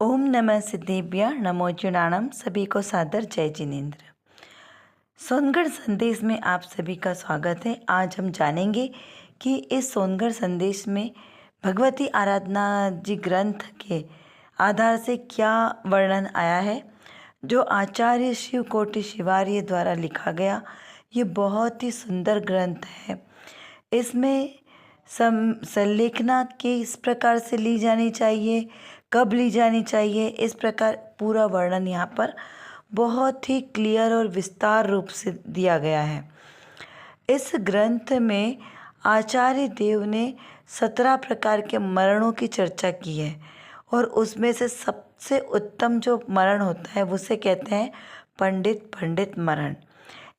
ओम नमः सिद्धेभ्य नमो जुनाणम। सभी को सादर जय जिनेन्द्र। सोनगढ़ संदेश में आप सभी का स्वागत है। आज हम जानेंगे कि इस सोनगढ़ संदेश में भगवती आराधना जी ग्रंथ के आधार से क्या वर्णन आया है, जो आचार्य शिव कोटि शिवार्य द्वारा लिखा गया। ये बहुत ही सुंदर ग्रंथ है। इसमें संलेखना किस प्रकार से ली जानी चाहिए, कब ली जानी चाहिए, इस प्रकार पूरा वर्णन यहाँ पर बहुत ही क्लियर और विस्तार रूप से दिया गया है। इस ग्रंथ में आचार्य देव ने 17 प्रकार के मरणों की चर्चा की है और उसमें से सबसे उत्तम जो मरण होता है उसे कहते हैं पंडित मरण।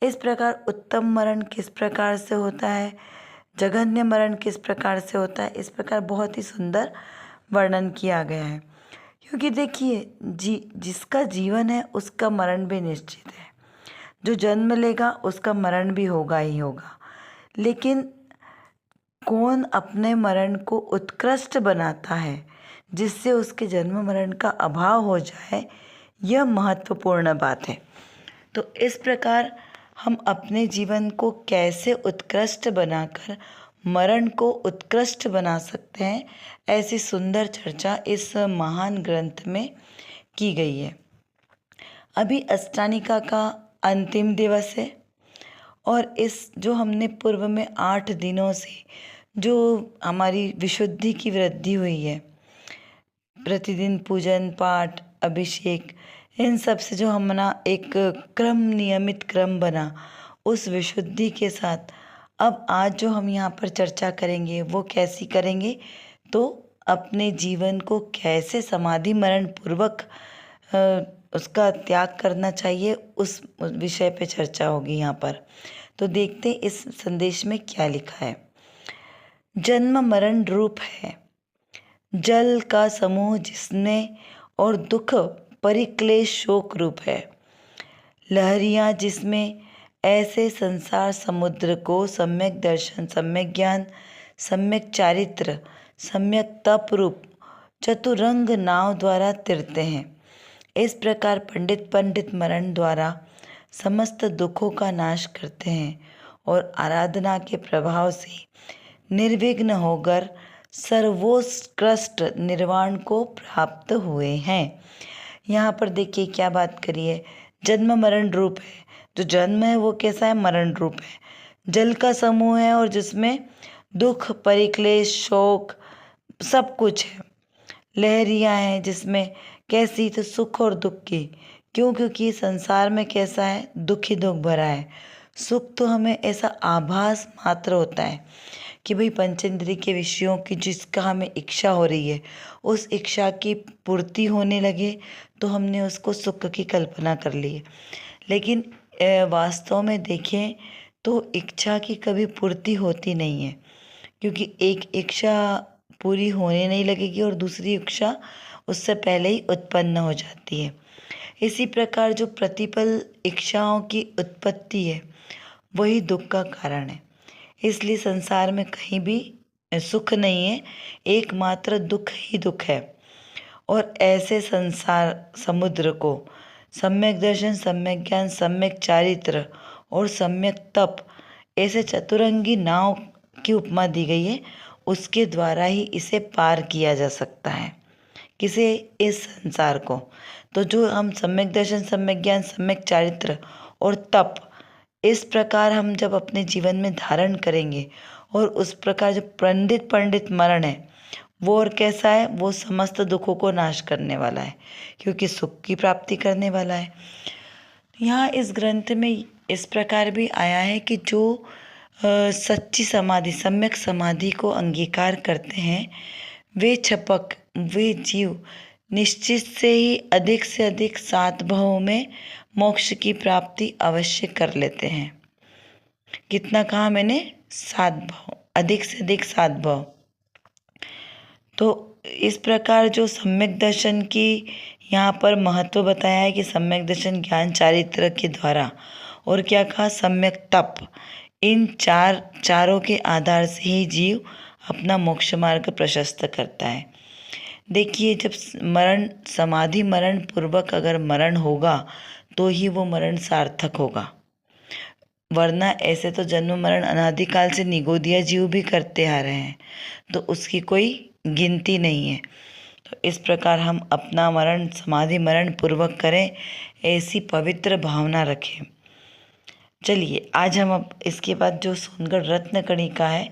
इस प्रकार उत्तम मरण किस प्रकार से होता है, जघन्य मरण किस प्रकार से होता है, इस प्रकार बहुत ही सुंदर वर्णन किया गया है। क्योंकि देखिए, जिसका जीवन है उसका मरण भी निश्चित है। जो जन्म लेगा उसका मरण भी होगा ही होगा, लेकिन कौन अपने मरण को उत्कृष्ट बनाता है जिससे उसके जन्म मरण का अभाव हो जाए, यह महत्वपूर्ण बात है। तो इस प्रकार हम अपने जीवन को कैसे उत्कृष्ट बनाकर मरण को उत्कृष्ट बना सकते हैं, ऐसी सुंदर चर्चा इस महान ग्रंथ में की गई है। अभी अष्टानिका का अंतिम दिवस है और इस जो हमने पूर्व में 8 दिनों से जो हमारी विशुद्धि की वृद्धि हुई है, प्रतिदिन पूजन पाठ अभिषेक, इन सब से जो हमारा एक क्रम, नियमित क्रम बना, उस विशुद्धि के साथ अब आज जो हम यहाँ पर चर्चा करेंगे वो कैसी करेंगे, तो अपने जीवन को कैसे समाधि मरण पूर्वक उसका त्याग करना चाहिए, उस विषय पे चर्चा होगी यहाँ पर। तो देखते हैं इस संदेश में क्या लिखा है। जन्म मरण रूप है जल का समूह जिसमें, और दुख परिक्लेश शोक रूप है। लहरियाँ जिसमें ऐसे संसार समुद्र को सम्यक दर्शन, सम्यक ज्ञान, सम्यक चारित्र, सम्यक तप रूप चतुरंग नाव द्वारा तिरते हैं। इस प्रकार पंडित मरण द्वारा समस्त दुखों का नाश करते हैं और आराधना के प्रभाव से निर्विघ्न होकर सर्वोत्कृष्ट निर्वाण को प्राप्त हुए हैं। यहाँ पर देखिए क्या बात करी है। जन्म मरण रूप है, जो जन्म है वो कैसा है, मरण रूप है। जल का समूह है और जिसमें दुख परिक्लेश शोक सब कुछ है। लहरियाँ हैं जिसमें कैसी, तो सुख और दुख की। क्यों? क्योंकि संसार में कैसा है, दुख ही दुख भरा है। सुख तो हमें ऐसा आभास मात्र होता है कि भाई पंचेंद्रिय के विषयों की जिसका हमें इच्छा हो रही है, उस इच्छा की पूर्ति होने लगे तो हमने उसको सुख की कल्पना कर ली है। लेकिन वास्तव में देखें तो इच्छा की कभी पूर्ति होती नहीं है, क्योंकि एक इच्छा पूरी होने नहीं लगेगी और दूसरी इच्छा उससे पहले ही उत्पन्न हो जाती है। इसी प्रकार जो प्रतिपल इच्छाओं की उत्पत्ति है वही दुख का कारण है। इसलिए संसार में कहीं भी सुख नहीं है, एकमात्र दुख ही दुख है। और ऐसे संसार समुद्र को सम्यक दर्शन, सम्यक ज्ञान, सम्यक चारित्र और सम्यक तप, ऐसे चतुरंगी नाव की उपमा दी गई है। उसके द्वारा ही इसे पार किया जा सकता है। किसे? इस संसार को। तो जो हम सम्यक दर्शन, सम्यक ज्ञान, सम्यक चारित्र और तप, इस प्रकार हम जब अपने जीवन में धारण करेंगे, और उस प्रकार जो पंडित मरण है वो और कैसा है, वो समस्त दुखों को नाश करने वाला है, क्योंकि सुख की प्राप्ति करने वाला है। यहाँ इस ग्रंथ में इस प्रकार भी आया है कि जो सच्ची समाधि, सम्यक समाधि को अंगीकार करते हैं, वे जीव निश्चित से ही अधिक से अधिक 7 भावों में मोक्ष की प्राप्ति अवश्य कर लेते हैं। कितना कहा मैंने? 7 भाव, अधिक से अधिक 7 भाव। तो इस प्रकार जो सम्यक दर्शन की यहाँ पर महत्व बताया है कि सम्यक दर्शन ज्ञान चारित्र के द्वारा, और क्या कहा, सम्यक तप, इन चारों के आधार से ही जीव अपना मोक्ष मार्ग प्रशस्त करता है। देखिए, जब मरण समाधि मरण पूर्वक अगर मरण होगा तो ही वो मरण सार्थक होगा, वरना ऐसे तो जन्म मरण अनादिकाल से निगोदिया जीव भी करते आ रहे हैं, तो उसकी कोई गिनती नहीं है। तो इस प्रकार हम अपना मरण समाधि मरण पूर्वक करें, ऐसी पवित्र भावना रखें। चलिए, आज हम अब इसके बाद जो सोनगढ़ रत्न कणिका है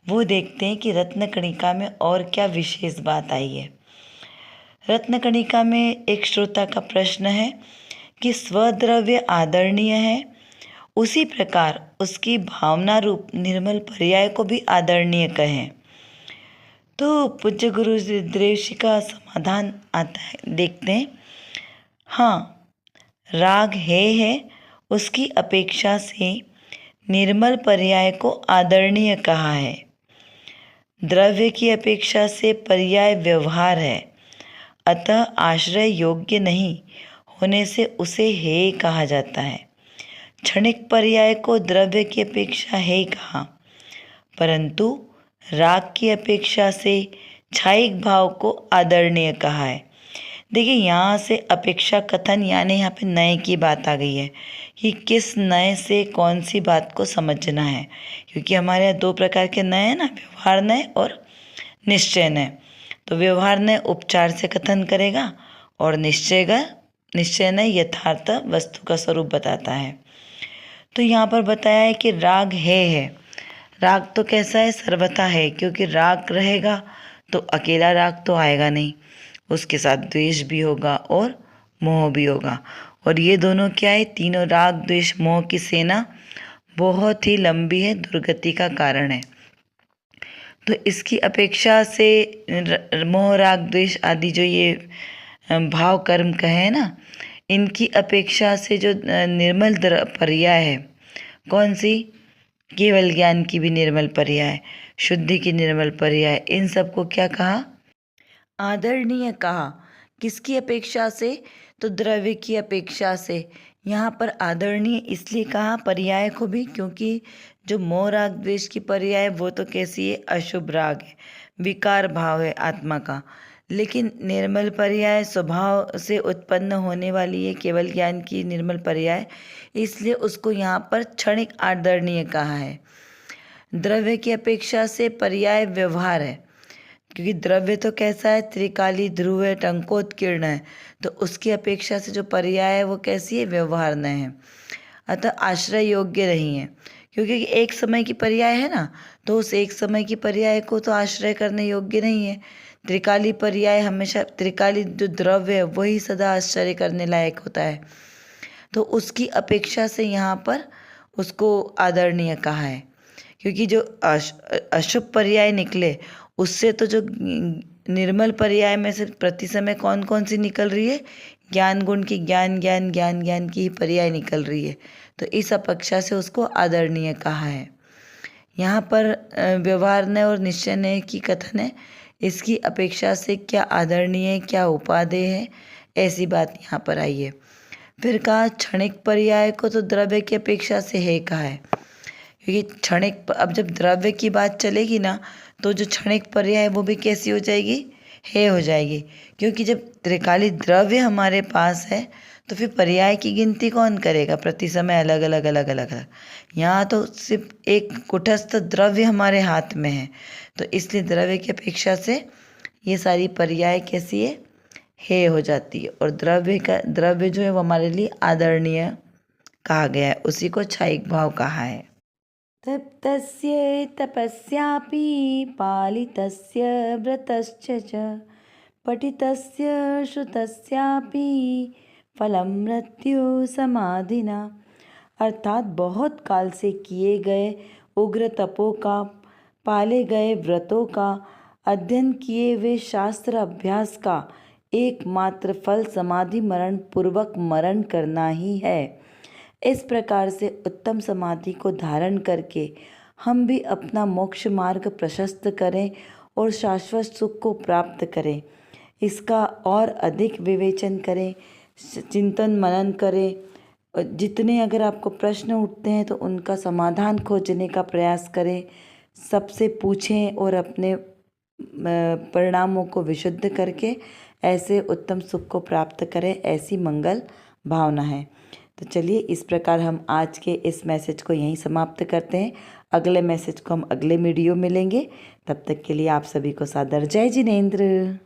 वो देखते हैं कि रत्न कणिका में और क्या विशेष बात आई है। रत्न कणिका में एक श्रोता का प्रश्न है कि स्वद्रव्य आदरणीय है, उसी प्रकार उसकी भावना रूप निर्मल पर्याय को भी आदरणीय कहें। तो पूज्य गुरु देवशी का समाधान आता है, देखते हैं। हाँ, राग है उसकी अपेक्षा से निर्मल पर्याय को आदरणीय कहा है। द्रव्य की अपेक्षा से पर्याय व्यवहार है, अतः आश्रय योग्य नहीं होने से उसे हेय कहा जाता है। क्षणिक पर्याय को द्रव्य की अपेक्षा हेय कहा, परंतु राग की अपेक्षा से छायिक भाव को आदरणीय कहा है। देखिए, यहाँ से अपेक्षा कथन यानी यहाँ पे नए की बात आ गई है कि किस नए से कौन सी बात को समझना है, क्योंकि हमारे यहाँ दो प्रकार के नए हैं ना, व्यवहार नए और निश्चय नए। तो व्यवहार नए उपचार से कथन करेगा और निश्चय नए यथार्थ वस्तु का स्वरूप बताता है। तो यहाँ पर बताया है कि राग है। राग तो कैसा है? सर्वथा है, क्योंकि राग रहेगा तो अकेला राग तो आएगा नहीं, उसके साथ द्वेष भी होगा और मोह भी होगा। और ये दोनों क्या है? तीनों राग द्वेष मोह की सेना बहुत ही लंबी है, दुर्गति का कारण है। तो इसकी अपेक्षा से मोह राग द्वेष आदि जो ये भाव कर्म कहे ना, इनकी अपेक्षा से जो निर्मल पर्याय है, कौन सी? केवल ज्ञान की भी निर्मल पर्याय, शुद्धि की निर्मल पर्याय, इन सबको क्या कहा? आदरणीय कहा। किसकी अपेक्षा से? तो द्रव्य की अपेक्षा से। यहाँ पर आदरणीय इसलिए कहा पर्याय को भी, क्योंकि जो मोह राग द्वेष की पर्याय वो तो कैसी है? अशुभ राग है, विकार भाव है आत्मा का। लेकिन निर्मल पर्याय स्वभाव से उत्पन्न होने वाली है, केवल ज्ञान की निर्मल पर्याय, इसलिए उसको यहाँ पर क्षणिक आदरणीय कहा है। द्रव्य की अपेक्षा से पर्याय व्यवहार है, क्योंकि द्रव्य तो कैसा है? त्रिकाली ध्रुव है, टंकोत्कीर्ण है, तो उसकी अपेक्षा से जो पर्याय है वो कैसी है? व्यवहार है, अतः आश्रय योग्य नहीं है। क्योंकि एक समय की पर्याय है ना, तो उस एक समय की पर्याय को तो आश्रय करने योग्य नहीं है। त्रिकाली पर्याय हमेशा, त्रिकाली जो द्रव्य है वही सदा आश्चर्य करने लायक होता है, तो उसकी अपेक्षा से यहाँ पर उसको आदरणीय कहा है। क्योंकि जो अशुभ पर्याय निकले उससे तो जो निर्मल पर्याय में से प्रति समय कौन कौन सी निकल रही है? ज्ञान गुण की, ज्ञान ज्ञान ज्ञान ज्ञान की ही पर्याय निकल रही है, तो इस अपेक्षा से उसको आदरणीय कहा है। यहाँ पर व्यवहार नय और निश्चय नय की कथन है, इसकी अपेक्षा से क्या आदरणीय, क्या उपादेय है, ऐसी बात यहाँ पर आई है। फिर कहा क्षणिक पर्याय को तो द्रव्य की अपेक्षा से है कहा है, क्योंकि क्षणिक, अब जब द्रव्य की बात चलेगी ना, तो जो क्षणिक पर्याय है वो भी कैसी हो जाएगी? है हो जाएगी। क्योंकि जब त्रिकाली द्रव्य हमारे पास है तो फिर पर्याय की गिनती कौन करेगा? प्रति समय अलग अलग अलग अलग अलग। यहाँ तो सिर्फ एक कुटस्थ द्रव्य हमारे हाथ में है, तो इसलिए द्रव्य की अपेक्षा से ये सारी पर्याय कैसी है हो जाती है। और द्रव्य जो है वो हमारे लिए आदरणीय कहा गया है, उसी को छायिक भाव कहा है। तप्तस्य तपस्यापि पालितस्य व्रतश्च च पठितस्य श्रुतस्यापि फलं मृत्यु समाधिना। अर्थात बहुत काल से किए गए उग्र तपों का, पाले गए व्रतों का, अध्ययन किए हुए शास्त्र अभ्यास का एकमात्र फल समाधि मरण पूर्वक मरण करना ही है। इस प्रकार से उत्तम समाधि को धारण करके हम भी अपना मोक्ष मार्ग प्रशस्त करें और शाश्वत सुख को प्राप्त करें। इसका और अधिक विवेचन करें, चिंतन मनन करें। जितने अगर आपको प्रश्न उठते हैं तो उनका समाधान खोजने का प्रयास करें, सबसे पूछें और अपने परिणामों को विशुद्ध करके ऐसे उत्तम सुख को प्राप्त करें, ऐसी मंगल भावना है। तो चलिए इस प्रकार हम आज के इस मैसेज को यहीं समाप्त करते हैं। अगले मैसेज को हम अगले वीडियो में लेंगे। तब तक के लिए आप सभी को सादर जय जिनेंद्र।